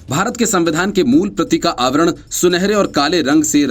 भारत के संविधान के मूल प्रति का आवरण सुनहरे और काले रंग से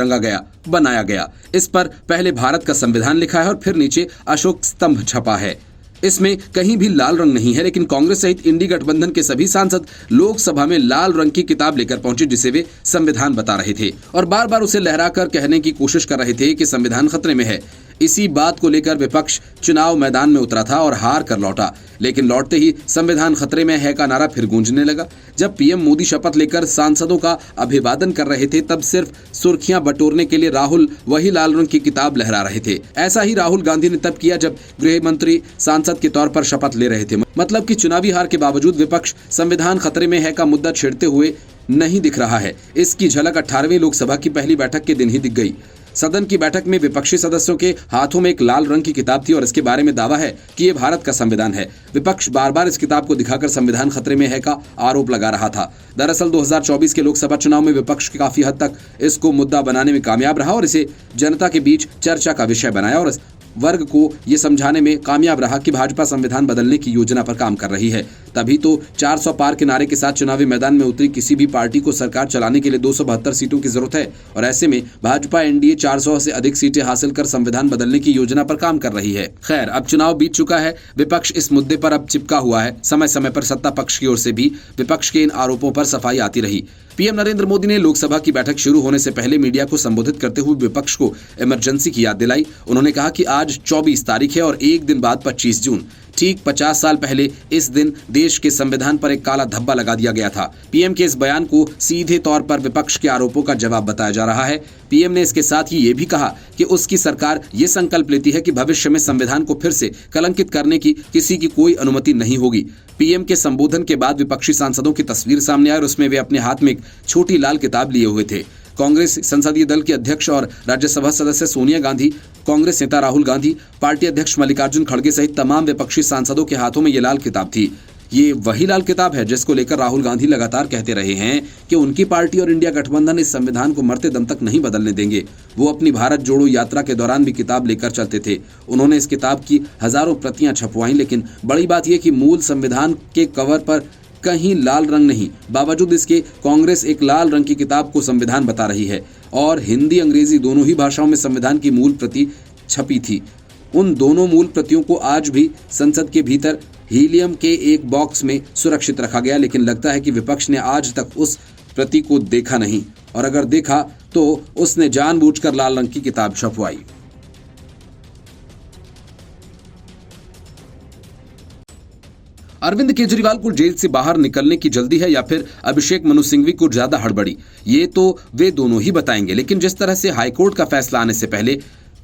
बनाया गया। इस पर पहले भारत का संविधान लिखा है और फिर नीचे अशोक स्तंभ छपा है। इसमें कहीं भी लाल रंग नहीं है, लेकिन कांग्रेस सहित इंडी गठबंधन के सभी सांसद लोकसभा में लाल रंग की किताब लेकर पहुंचे, जिसे वे संविधान बता रहे थे और बार बार उसे लहराकर कहने की कोशिश कर रहे थे कि संविधान खतरे में है। इसी बात को लेकर विपक्ष चुनाव मैदान में उतरा था और हार कर लौटा, लेकिन लौटते ही संविधान खतरे में है का नारा फिर गूंजने लगा। जब पीएम मोदी शपथ लेकर सांसदों का अभिवादन कर रहे थे, तब सिर्फ सुर्खियां बटोरने के लिए राहुल वही लाल रंग की किताब लहरा रहे थे। ऐसा ही राहुल गांधी ने तब किया जब गृह मंत्री सांसद के तौर पर शपथ ले रहे थे। मतलब कि चुनावी हार के बावजूद विपक्ष संविधान खतरे में है का मुद्दा छेड़ते हुए नहीं दिख रहा है। इसकी झलक 18वीं लोकसभा की पहली बैठक के दिन ही दिख गई। सदन की बैठक में विपक्षी सदस्यों के हाथों में एक लाल रंग की किताब थी और इसके बारे में दावा है कि ये भारत का संविधान है। विपक्ष बार बार इस किताब को दिखाकर संविधान खतरे में है का आरोप लगा रहा था। दरअसल 2024 के लोकसभा चुनाव में विपक्ष काफी हद तक इसको मुद्दा बनाने में कामयाब रहा और इसे जनता के बीच चर्चा का विषय बनाया और वर्ग को ये समझाने में कामयाब रहा कि भाजपा संविधान बदलने की योजना पर काम कर रही है। तभी तो 400 पार के नारे के साथ चुनावी मैदान में उतरी किसी भी पार्टी को सरकार चलाने के लिए 272 सीटों की जरूरत है और ऐसे में भाजपा एनडीए 400 से अधिक सीटें हासिल कर संविधान बदलने की योजना पर काम कर रही है। खैर, अब चुनाव बीत चुका है, विपक्ष इस मुद्दे पर अब चिपका हुआ है। समय समय पर सत्ता पक्ष की ओर से भी विपक्ष के इन आरोपों पर सफाई आती रही। पीएम नरेंद्र मोदी ने लोकसभा की बैठक शुरू होने से पहले मीडिया को संबोधित करते हुए विपक्ष को इमरजेंसी की याद दिलाई। उन्होंने कहा कि आज 24 तारीख है और एक दिन बाद 25 जून, ठीक 50 साल पहले इस दिन देश के संविधान पर एक काला धब्बा लगा दिया गया था। पीएम के इस बयान को सीधे तौर पर विपक्ष के आरोपों का जवाब बताया जा रहा है। पीएम ने इसके साथ ही ये भी कहा कि उसकी सरकार ये संकल्प लेती है कि भविष्य में संविधान को फिर से कलंकित करने की किसी की कोई अनुमति नहीं होगी। पीएम के संबोधन के बाद विपक्षी सांसदों की तस्वीर सामने आई और उसमें वे अपने हाथ में एक छोटी लाल किताब लिए हुए थे। कांग्रेस संसदीय दल के अध्यक्ष और राज्यसभा सदस्य सोनिया गांधी, कांग्रेस नेता राहुल गांधी, पार्टी अध्यक्ष मल्लिकार्जुन खड़गे सहित तमाम विपक्षी सांसदों के हाथों में ये लाल किताब थी। ये वही लाल किताब है जिसको लेकर राहुल गांधी लगातार कहते रहे हैं कि उनकी पार्टी और इंडिया गठबंधन इस संविधान को मरते दम तक नहीं बदलने देंगे। वो अपनी भारत जोड़ो यात्रा के दौरान भी किताब लेकर चलते थे। उन्होंने इस किताब की हजारों प्रतियां छपवाई, लेकिन बड़ी बात यह कि मूल संविधान के कवर पर कहीं लाल रंग नहीं, बावजूद इसके कांग्रेस एक लाल रंग की किताब को संविधान बता रही है और हिंदी अंग्रेजी दोनों ही भाषाओं में संविधान की मूल प्रति छपी थी। उन दोनों मूल प्रतियों को आज भी संसद के भीतर हीलियम के एक बॉक्स में सुरक्षित रखा गया, लेकिन लगता है कि विपक्ष ने आज तक उस प्रति को देखा नहीं और अगर देखा तो उसने जानबूझकर लाल रंग की किताब छपवाई। अरविंद केजरीवाल को जेल से बाहर निकलने की जल्दी है या फिर अभिषेक मनु सिंघवी को ज्यादा हड़बड़ी, ये तो वे दोनों ही बताएंगे। लेकिन जिस तरह से हाईकोर्ट का फैसला आने से पहले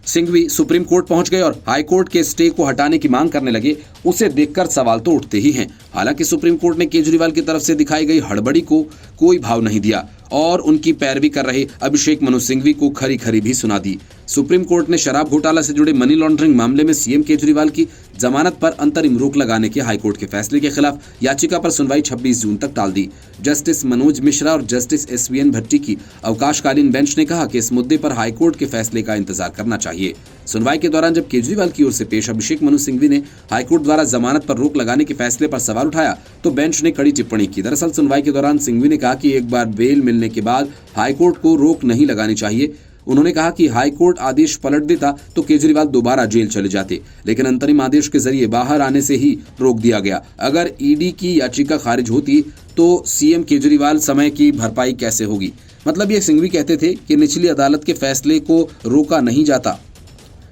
सिंघवी सुप्रीम कोर्ट पहुंच गए और हाईकोर्ट के स्टे को हटाने की मांग करने लगे, उसे देखकर सवाल तो उठते ही हैं। हालांकि सुप्रीम कोर्ट ने केजरीवाल की तरफ से दिखाई गई हड़बड़ी को कोई भाव नहीं दिया और उनकी पैरवी कर रहे अभिषेक मनु सिंघवी को खरी खरी भी सुना दी। सुप्रीम कोर्ट ने शराब घोटाला से जुड़े मनी लॉन्ड्रिंग मामले में सीएम केजरीवाल की जमानत पर अंतरिम रोक लगाने के हाईकोर्ट के फैसले के खिलाफ याचिका पर सुनवाई 26 जून तक टाल दी। जस्टिस मनोज मिश्रा और जस्टिस एसवीएन भट्टी की अवकाशकालीन बेंच ने कहा कि इस मुद्दे पर हाईकोर्ट के फैसले का इंतजार करना चाहिए। सुनवाई के दौरान जब केजरीवाल की ओर से पेश अभिषेक मनु सिंघवी ने हाईकोर्ट द्वारा जमानत पर रोक लगाने के फैसले पर सवाल उठाया तो बेंच ने कड़ी टिप्पणी की। दरअसल सुनवाई के दौरान सिंघवी ने कहा कि एक बार बेल मिलने के बाद हाईकोर्ट को रोक नहीं लगानी चाहिए। उन्होंने कहा कि हाईकोर्ट आदेश पलट देता तो केजरीवाल दोबारा जेल चले जाते, लेकिन अंतरिम आदेश के जरिए बाहर आने से ही रोक दिया गया। अगर ईडी की याचिका खारिज होती तो सीएम केजरीवाल समय की भरपाई कैसे होगी। मतलब ये सिंघवी कहते थे कि निचली अदालत के फैसले को रोका नहीं जाता,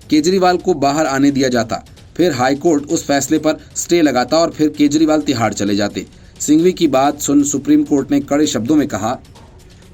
केजरीवाल को बाहर आने दिया जाता, फिर हाईकोर्ट उस फैसले पर स्टे लगाता और फिर केजरीवाल तिहाड़ चले जाते। सिंघवी की बात सुन सुप्रीम कोर्ट ने कड़े शब्दों में कहा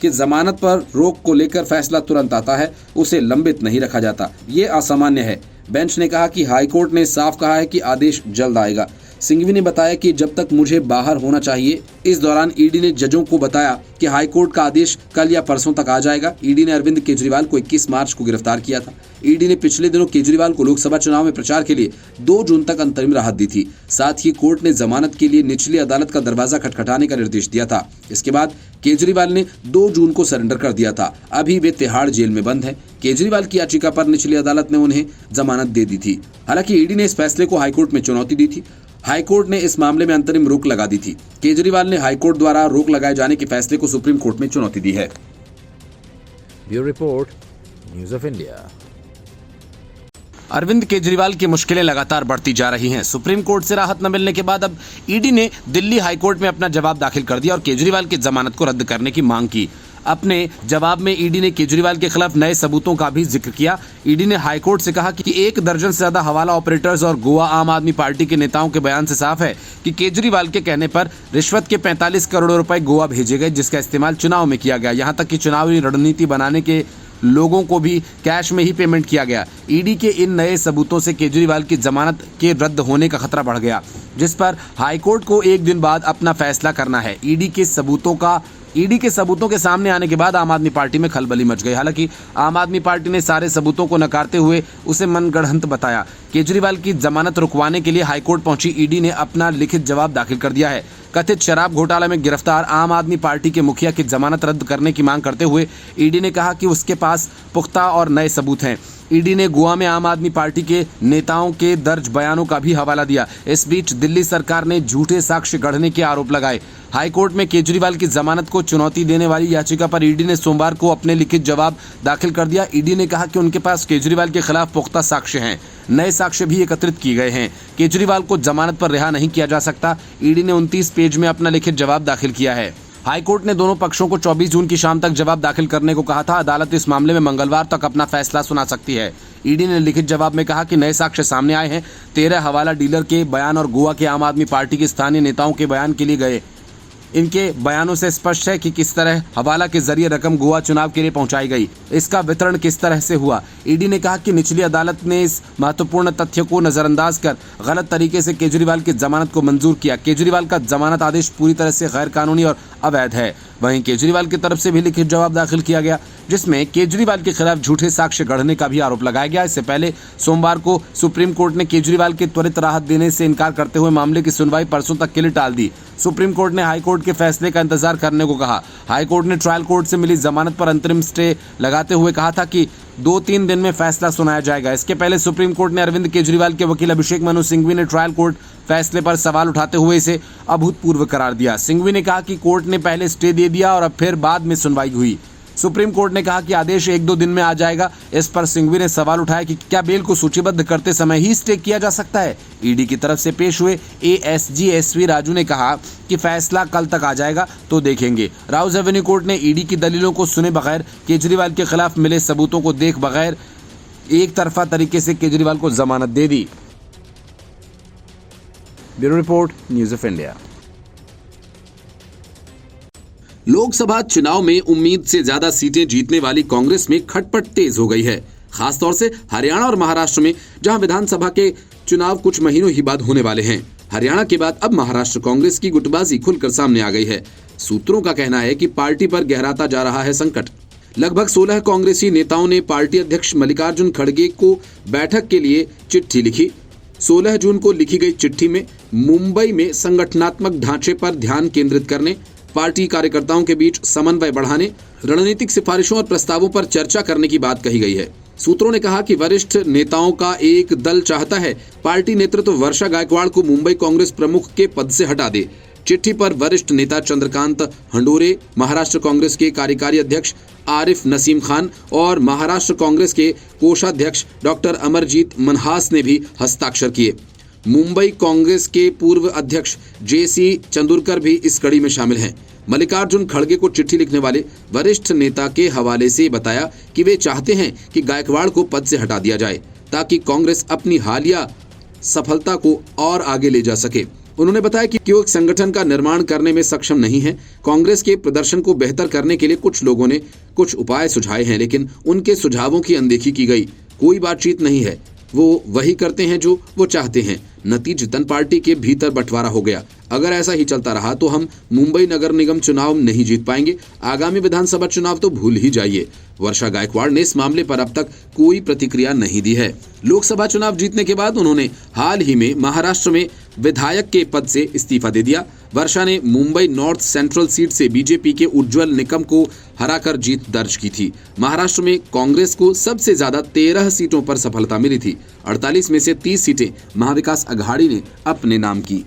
कि जमानत पर रोक को लेकर फैसला तुरंत आता है, उसे लंबित नहीं रखा जाता, ये असामान्य है। बेंच ने कहा कि हाईकोर्ट ने साफ कहा है कि आदेश जल्द आएगा। सिंघवी ने बताया कि जब तक मुझे बाहर होना चाहिए। इस दौरान ईडी ने जजों को बताया कि हाईकोर्ट का आदेश कल या परसों तक आ जाएगा। ईडी ने अरविंद केजरीवाल को 21 मार्च को गिरफ्तार किया था। ईडी ने पिछले दिनों केजरीवाल को लोकसभा चुनाव में प्रचार के लिए 2 जून तक अंतरिम राहत दी थी। साथ ही कोर्ट ने जमानत के लिए निचली अदालत का दरवाजा खटखटाने का निर्देश दिया था। इसके बाद केजरीवाल ने 2 जून को सरेंडर कर दिया था। अभी वे तिहाड़ जेल में बंद हैं। केजरीवाल की याचिका पर निचली अदालत ने उन्हें जमानत दे दी थी। हालांकि ईडी ने इस फैसले को हाईकोर्ट में चुनौती दी थी। हाईकोर्ट ने इस मामले में अंतरिम रोक लगा दी थी। केजरीवाल ने हाईकोर्ट द्वारा रोक लगाए जाने के फैसले को सुप्रीम कोर्ट में चुनौती दी है। Bureau report, news of India. Arvind Kejriwal की मुश्किलें लगातार बढ़ती जा रही हैं। सुप्रीम कोर्ट से राहत न मिलने के बाद अब ईडी ने दिल्ली हाईकोर्ट में अपना जवाब दाखिल कर दिया और केजरीवाल की जमानत को रद्द करने की मांग की। अपने जवाब में ईडी ने केजरीवाल के खिलाफ नए सबूतों का भी जिक्र किया। ईडी ने हाईकोर्ट से कहा कि 1 दर्जन से ज्यादा हवाला ऑपरेटर्स और गोवा आम आदमी पार्टी के नेताओं के बयान से साफ है कि केजरीवाल के कहने पर रिश्वत के 45 करोड़ रुपए गोवा भेजे गए, जिसका इस्तेमाल चुनाव में किया गया। यहाँ तक कि चुनावी रणनीति बनाने के लोगों को भी कैश में ही पेमेंट किया गया। ईडी के इन नए सबूतों से केजरीवाल की जमानत के रद्द होने का खतरा बढ़ गया, जिस पर हाईकोर्ट को 1 दिन बाद अपना फैसला करना है। ईडी के सबूतों के सामने आने के बाद आम आदमी पार्टी में खलबली मच गई। हालांकि आम आदमी पार्टी ने सारे सबूतों को नकारते हुए उसे मनगढ़ंत बताया। केजरीवाल की जमानत रुकवाने के लिए हाईकोर्ट पहुंची ईडी ने अपना लिखित जवाब दाखिल कर दिया है। कथित शराब घोटाला में गिरफ्तार आम आदमी पार्टी के मुखिया की जमानत रद्द करने की मांग करते हुए ईडी ने कहा कि उसके पास पुख्ता और नए सबूत हैं। ईडी ने गोवा में आम आदमी पार्टी के नेताओं के दर्ज बयानों का भी हवाला दिया। इस बीच दिल्ली सरकार ने झूठे साक्ष्य गढ़ने के आरोप लगाए। हाईकोर्ट में केजरीवाल की जमानत को चुनौती देने वाली याचिका पर ईडी ने सोमवार को अपने लिखित जवाब दाखिल कर दिया। ईडी ने कहा कि उनके पास केजरीवाल के खिलाफ पुख्ता साक्ष्य हैं, नए साक्ष्य भी एकत्रित किए गए हैं। केजरीवाल को जमानत पर रिहा नहीं किया जा सकता। ईडी ने 29 पेज में अपना लिखित जवाब दाखिल किया है। हाईकोर्ट ने दोनों पक्षों को 24 जून की शाम तक जवाब दाखिल करने को कहा था। अदालत इस मामले में मंगलवार तक अपना फैसला सुना सकती है। ईडी ने लिखित जवाब में कहा कि नए साक्ष्य सामने आए हैं। 13 हवाला डीलर के बयान और गोवा के आम आदमी पार्टी के स्थानीय नेताओं के बयान के लिए गए। इनके बयानों से स्पष्ट है कि किस तरह हवाला के जरिए रकम गोवा चुनाव के लिए पहुंचाई गई, इसका वितरण किस तरह से हुआ। ईडी ने कहा कि निचली अदालत ने इस महत्वपूर्ण तथ्य को नजरअंदाज कर गलत तरीके से केजरीवाल की जमानत को मंजूर किया। केजरीवाल का जमानत आदेश पूरी तरह से गैर कानूनी और अवैध है। वहीं केजरीवाल की तरफ से भी लिखित जवाब दाखिल किया गया, जिसमें केजरीवाल के खिलाफ झूठे साक्ष्य गढ़ने का भी आरोप लगाया गया। इससे पहले सोमवार को सुप्रीम कोर्ट ने केजरीवाल के त्वरित राहत देने से इनकार करते हुए मामले की सुनवाई परसों तक के लिए टाल दी। सुप्रीम कोर्ट ने हाईकोर्ट के फैसले का इंतजार करने को कहा। हाईकोर्ट ने ट्रायल कोर्ट से मिली जमानत पर अंतरिम स्टे लगाते हुए कहा था कि 2-3 दिन में फैसला सुनाया जाएगा। इसके पहले सुप्रीम कोर्ट ने अरविंद केजरीवाल के वकील अभिषेक मनु सिंघवी ने ट्रायल कोर्ट फैसले पर सवाल उठाते हुए इसे अभूतपूर्व करार दिया। सिंघवी ने कहा कि कोर्ट ने पहले स्टे दे दिया और अब फिर बाद में सुनवाई हुई। सुप्रीम कोर्ट ने कहा कि आदेश 1-2 दिन में आ जाएगा। इस पर सिंघवी ने सवाल उठाया कि क्या बेल को सूचीबद्ध करते समय ही स्टे किया जा सकता है। ईडी की तरफ से पेश हुए एएसजी एसवी राजू ने कहा कि फैसला कल तक आ जाएगा तो देखेंगे। राउज एवेन्यू कोर्ट ने ईडी की दलीलों को सुने बगैर केजरीवाल के खिलाफ मिले सबूतों को देख बगैर एक तरफा तरीके से केजरीवाल को जमानत दे दी। Bureau report, news of India. Lok Sabha चुनाव में उम्मीद से ज्यादा सीटें जीतने वाली कांग्रेस में खटपट तेज हो गई है, खासतौर से हरियाणा और महाराष्ट्र में, जहां विधानसभा के चुनाव कुछ महीनों ही बाद होने वाले हैं। हरियाणा के बाद अब महाराष्ट्र कांग्रेस की गुटबाजी खुलकर सामने आ गई है। सूत्रों का कहना है कि पार्टी पर गहराता जा रहा है संकट। लगभग 16 कांग्रेसी नेताओं ने पार्टी अध्यक्ष मल्लिकार्जुन खड़गे को बैठक के लिए चिट्ठी लिखी। 16 जून को लिखी गई चिट्ठी में मुंबई में संगठनात्मक ढांचे पर ध्यान केंद्रित करने, पार्टी कार्यकर्ताओं के बीच समन्वय बढ़ाने, रणनीतिक सिफारिशों और प्रस्तावों पर चर्चा करने की बात कही गई है। सूत्रों ने कहा कि वरिष्ठ नेताओं का एक दल चाहता है पार्टी नेतृत्व वर्षा गायकवाड़ को मुंबई कांग्रेस प्रमुख के पद से हटा दे। चिट्ठी पर वरिष्ठ नेता चंद्रकांत हंडोरे, महाराष्ट्र कांग्रेस के कार्यकारी अध्यक्ष आरिफ नसीम खान और महाराष्ट्र कांग्रेस के कोषाध्यक्ष डॉक्टर अमरजीत मनहास ने भी हस्ताक्षर किए। मुंबई कांग्रेस के पूर्व अध्यक्ष जेसी चंदुरकर भी इस कड़ी में शामिल हैं। मल्लिकार्जुन खड़गे को चिट्ठी लिखने वाले वरिष्ठ नेता के हवाले से बताया कि वे चाहते हैं कि गायकवाड़ को पद से हटा दिया जाए ताकि कांग्रेस अपनी हालिया सफलता को और आगे ले जा सके। उन्होंने बताया कि वो एक संगठन का निर्माण करने में सक्षम नहीं है। कांग्रेस के प्रदर्शन को बेहतर करने के लिए कुछ लोगों ने कुछ उपाय सुझाए हैं, लेकिन उनके सुझावों की अनदेखी की गई। कोई बातचीत नहीं है, वो वही करते हैं जो वो चाहते हैं। नतीजतन पार्टी के भीतर बंटवारा हो गया। अगर ऐसा ही चलता रहा तो हम मुंबई नगर निगम चुनाव नहीं जीत पाएंगे। आगामी विधानसभा चुनाव तो भूल ही जाइए। वर्षा गायकवाड़ ने इस मामले पर अब तक कोई प्रतिक्रिया नहीं दी है। लोकसभा चुनाव जीतने के बाद उन्होंने हाल ही में महाराष्ट्र में विधायक के पद से इस्तीफा दे दिया। वर्षा ने मुंबई नॉर्थ सेंट्रल सीट से बीजेपी के उज्जवल निकम को हराकर जीत दर्ज की थी। महाराष्ट्र में कांग्रेस को सबसे ज्यादा 13 सीटों पर सफलता मिली थी। 48 में से 30 सीटें महाविकास अघाड़ी ने अपने नाम की।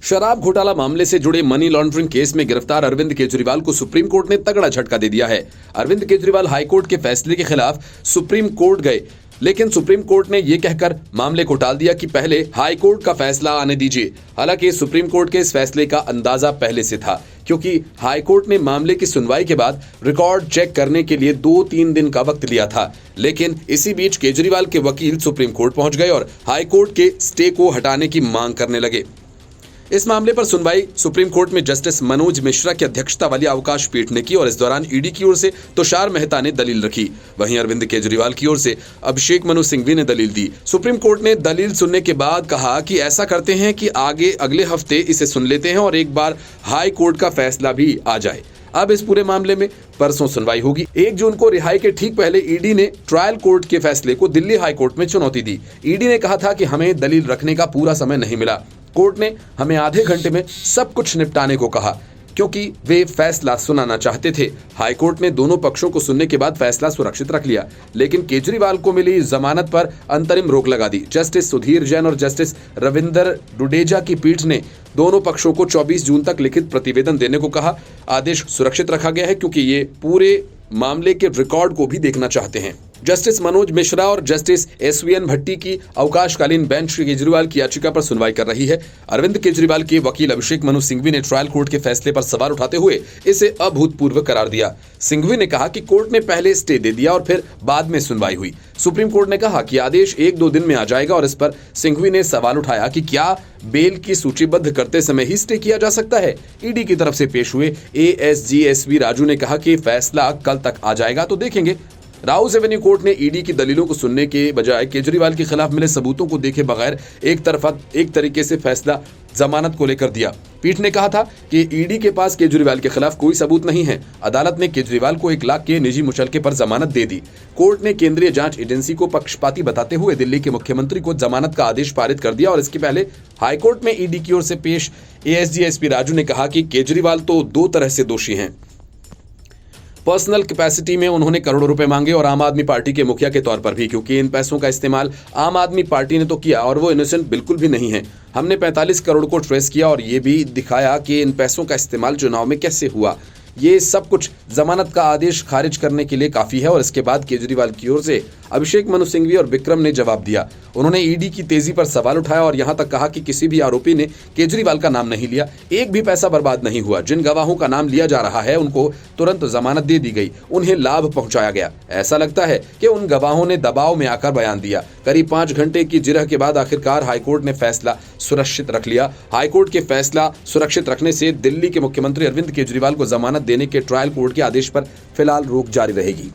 शराब घोटाला मामले से जुड़े मनी लॉन्ड्रिंग केस में गिरफ्तार अरविंद केजरीवाल को सुप्रीम कोर्ट ने तगड़ा झटका दे दिया है। अरविंद केजरीवाल हाईकोर्ट के फैसले के खिलाफ सुप्रीम कोर्ट गए, लेकिन सुप्रीम कोर्ट ने यह कहकर मामले को टाल दिया कि पहले हाई कोर्ट का फैसला आने दीजिए। हालांकि सुप्रीम कोर्ट के इस फैसले का अंदाजा पहले से था, क्योंकि हाई कोर्ट ने मामले की सुनवाई के बाद रिकॉर्ड चेक करने के लिए 2-3 दिन का वक्त लिया था। लेकिन इसी बीच केजरीवाल के वकील सुप्रीम कोर्ट पहुंच गए और हाई कोर्ट के स्टे को हटाने की मांग करने लगे। इस मामले पर सुनवाई सुप्रीम कोर्ट में जस्टिस मनोज मिश्रा की अध्यक्षता वाली अवकाश पीठ ने की और इस दौरान ईडी की ओर से तुषार मेहता ने दलील रखी। वहीं अरविंद केजरीवाल की ओर से अभिषेक मनु सिंघवी ने दलील दी। सुप्रीम कोर्ट ने दलील सुनने के बाद कहा कि ऐसा करते हैं कि अगले हफ्ते इसे सुन लेते हैं और एक बार हाई कोर्ट का फैसला भी आ जाए। अब इस पूरे मामले में परसों सुनवाई होगी। 1 जून को रिहाई के ठीक पहले ईडी ने ट्रायल कोर्ट के फैसले को दिल्ली हाई कोर्ट में चुनौती दी। ईडी ने कहा था कि हमें दलील रखने का पूरा समय नहीं मिला। कोर्ट ने हमें आधे घंटे में सब कुछ निपटाने को कहा, क्योंकि वे फैसला सुनाना चाहते थे। हाई कोर्ट ने दोनों पक्षों को सुनने के बाद फैसला सुरक्षित रख लिया, लेकिन केजरीवाल को मिली जमानत पर अंतरिम रोक लगा दी। जस्टिस सुधीर जैन और जस्टिस रविंदर डुडेजा की पीठ ने दोनों पक्षों को 24 जून तक लिखित प्रतिवेदन देने को कहा। आदेश सुरक्षित रखा गया है, क्योंकि ये पूरे मामले के रिकॉर्ड को भी देखना चाहते हैं। जस्टिस मनोज मिश्रा और जस्टिस एसवीएन भट्टी की अवकाशकालीन बेंच केजरीवाल की याचिका पर सुनवाई कर रही है। अरविंद केजरीवाल के वकील अभिषेक मनु सिंघवी ने ट्रायल कोर्ट के फैसले पर सवाल उठाते हुए इसे अभूतपूर्व करार दिया। सिंघवी ने कहा कि कोर्ट ने पहले स्टे दे दिया और फिर बाद में सुनवाई हुई। सुप्रीम कोर्ट ने कहा कि आदेश 1-2 दिन में आ जाएगा और इस पर सिंघवी ने सवाल उठाया कि क्या बेल की सूचीबद्ध करते समय ही स्टे किया जा सकता है। ईडी की तरफ से पेश हुए एएसजी एसवी राजू ने कहा कि फैसला कल तक आ जाएगा तो देखेंगे। राउस एवेन्यू कोर्ट ने ईडी की दलीलों को सुनने के बजाय केजरीवाल के खिलाफ मिले सबूतों को देखे बगैर एक तरीके से फैसला जमानत को लेकर दिया। पीठ ने कहा था कि ईडी के पास केजरीवाल के खिलाफ कोई सबूत नहीं है। अदालत ने केजरीवाल को 1 लाख के निजी मुचलके पर जमानत दे दी। कोर्ट ने केंद्रीय जांच एजेंसी को पक्षपाती बताते हुए दिल्ली के मुख्यमंत्री को जमानत का आदेश पारित कर दिया और इसके पहले हाईकोर्ट में ईडी की ओर से पेश एएसजी एसपी राजू ने कहा कि केजरीवाल तो 2 तरह से दोषी हैं। पर्सनल कैपेसिटी में उन्होंने करोड़ों रुपए मांगे और आम आदमी पार्टी के मुखिया के तौर पर भी, क्योंकि इन पैसों का इस्तेमाल आम आदमी पार्टी ने तो किया और वो इनोसेंट बिल्कुल भी नहीं है। हमने 45 करोड़ को ट्रेस किया और ये भी दिखाया कि इन पैसों का इस्तेमाल चुनाव में कैसे हुआ। ये सब कुछ जमानत का आदेश खारिज करने के लिए काफी है। और इसके बाद केजरीवाल की ओर से अभिषेक मनु सिंघवी और विक्रम ने जवाब दिया। उन्होंने ईडी की तेजी पर सवाल उठाया और यहां तक कहा कि किसी भी आरोपी ने केजरीवाल का नाम नहीं लिया, एक भी पैसा बर्बाद नहीं हुआ। जिन गवाहों का नाम लिया जा रहा है उनको तुरंत जमानत दे दी गई, उन्हें लाभ पहुंचाया गया। ऐसा लगता है कि उन गवाहों ने दबाव में आकर बयान दिया। करीब 5 घंटे की जिरह के बाद आखिरकार हाईकोर्ट ने फैसला सुरक्षित रख लिया। हाईकोर्ट के फैसला सुरक्षित रखने से दिल्ली के मुख्यमंत्री अरविंद केजरीवाल को जमानत देने के ट्रायल कोर्ट के आदेश पर फिलहाल रोक जारी रहेगी।